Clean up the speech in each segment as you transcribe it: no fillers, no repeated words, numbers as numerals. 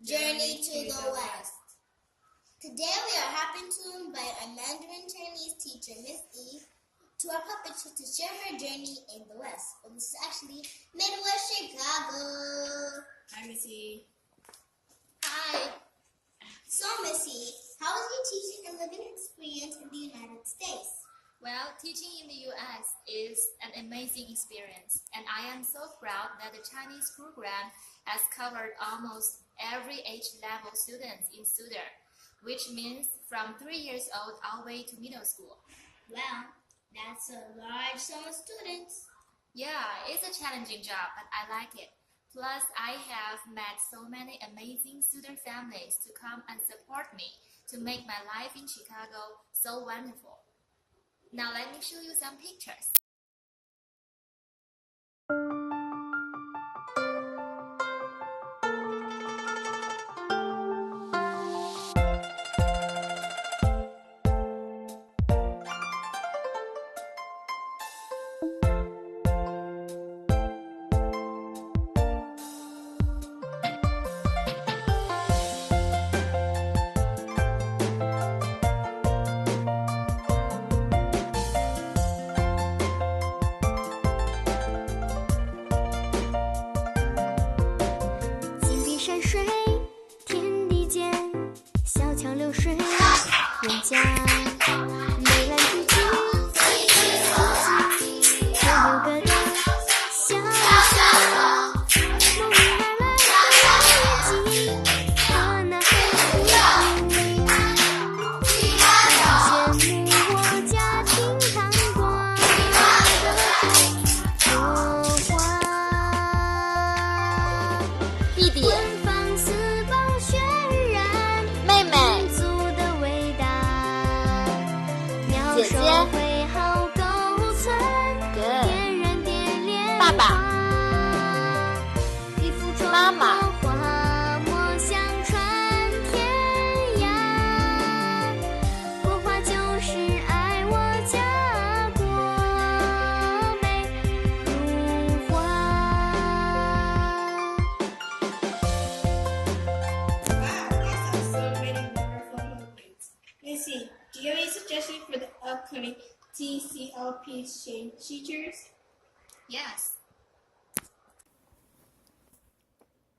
Journey to the West. Today we are happy to invite our Mandarin Chinese teacher, Miss Yi, to our puppet show to share her journey in the West. Well, this is actually Midwest Chicago. Hi, Miss Yi. Hi. So, Miss Yi, how was your teaching and living experience in the United States? Well, teaching in the U.S. is an amazing experience, and I am so proud that the Chinese program has covered almost every age level students in Suder, which means from 3 years old all the way to middle school. Well, that's a large sum of students. Yeah, it's a challenging job, but I like it. Plus, I have met so many amazing student families to come and support me to make my life in Chicago so wonderful. Now let me show you some pictures.姐姐，爸爸，妈妈，Missy, do you have any suggestions for the upcoming TCLP exchange teachers? Yes.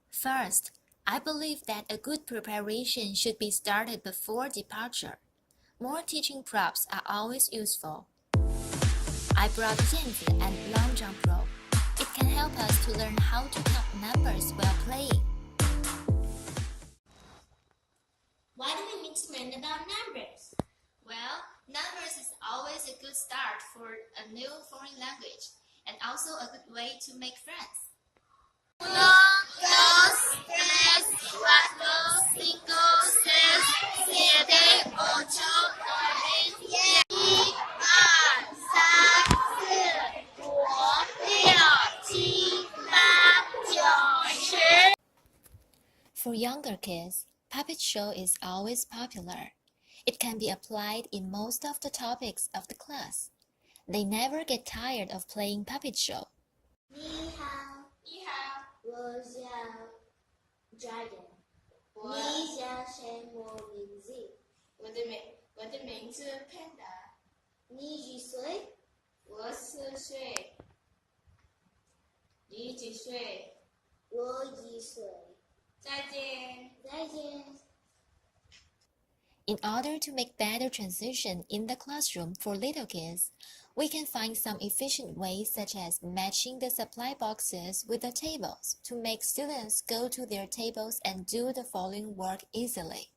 First, I believe that a good preparation should be started before departure. More teaching props are always useful. I brought jianzi and long jump rope. It can help us to learn how to count numbers while playing. why do we need to learn about numbers? Well, numbers is always a good start for a new foreign language and also a good way to make friends. 1, 2, 3, 4, 5, 6, 7, 8, 9, 10, 11, 12, 13, 14, 15, 16, 17, 18, 19, 20. For younger kids, puppet show is always popular. It can be applied in most of the topics of the class. They never get tired of playing puppet show. 你好，你好，我叫 Dragon。你叫什么名字？我的名字 Panda，你几岁？我4岁。你几岁？我1岁。再见。再见。In order to make better transition in the classroom for little kids, we can find some efficient ways such as matching the supply boxes with the tables to make students go to their tables and do the following work easily.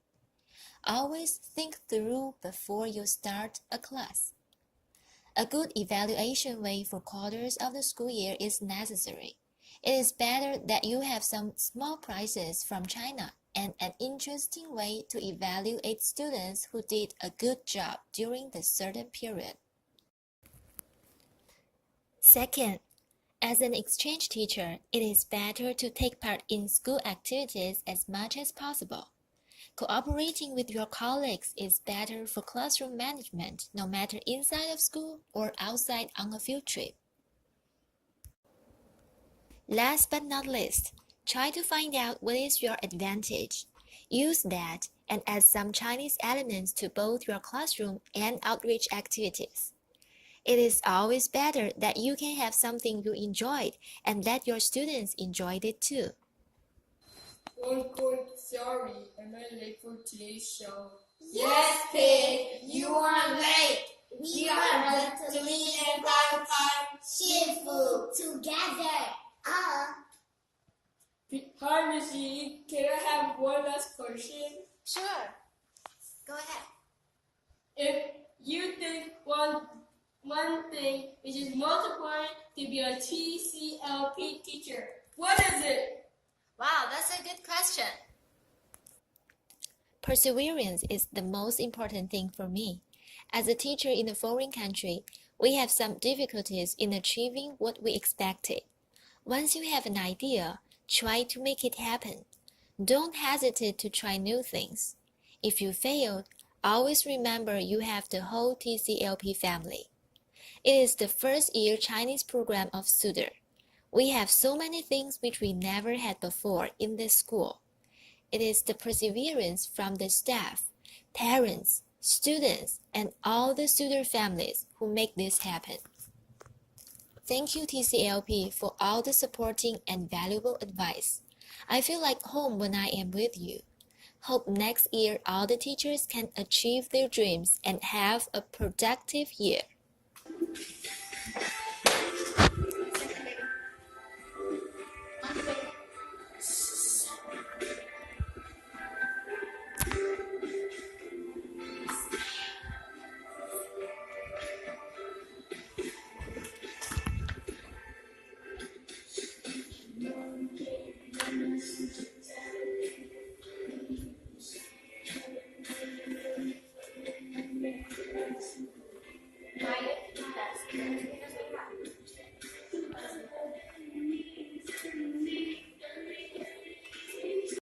Always think through before you start a class. A good evaluation way for quarters of the school year is necessary. It is better that you have some small prizes from China and an interesting way to evaluate students who did a good job during the certain period. Second, as an exchange teacher, it is better to take part in school activities as much as possible. Cooperating with your colleagues is better for classroom management, no matter inside of school or outside on a field trip. Last but not least, Try to find out what is your advantage. Use that and add some Chinese elements to both your classroom and outreach activities. It is always better that you can have something you enjoyed and that your students enjoyed it too. Sorry, am I late for today's show? Yes, Pig, you are late. We are literally in prime time. Shifu together. Hi, Miss Yi. Can I have one last question? Sure. Go ahead. If you think one thing which is multiplying to be a TCLP teacher, what is it? Wow, that's a good question. Perseverance is the most important thing for me. As a teacher in a foreign country, we have some difficulties in achieving what we expected. Once you have an idea, try to make it happen. Don't hesitate to try new things. If you failed, always remember you have the whole TCLP family. It is the first year Chinese program of Suder. We have so many things which we never had before in this school. It is the perseverance from the staff, parents, students, and all the Suder families who make this happen. Thank you TCLP for all the supporting and valuable advice. I feel like home when I am with you. Hope next year all the teachers can achieve their dreams and have a productive year.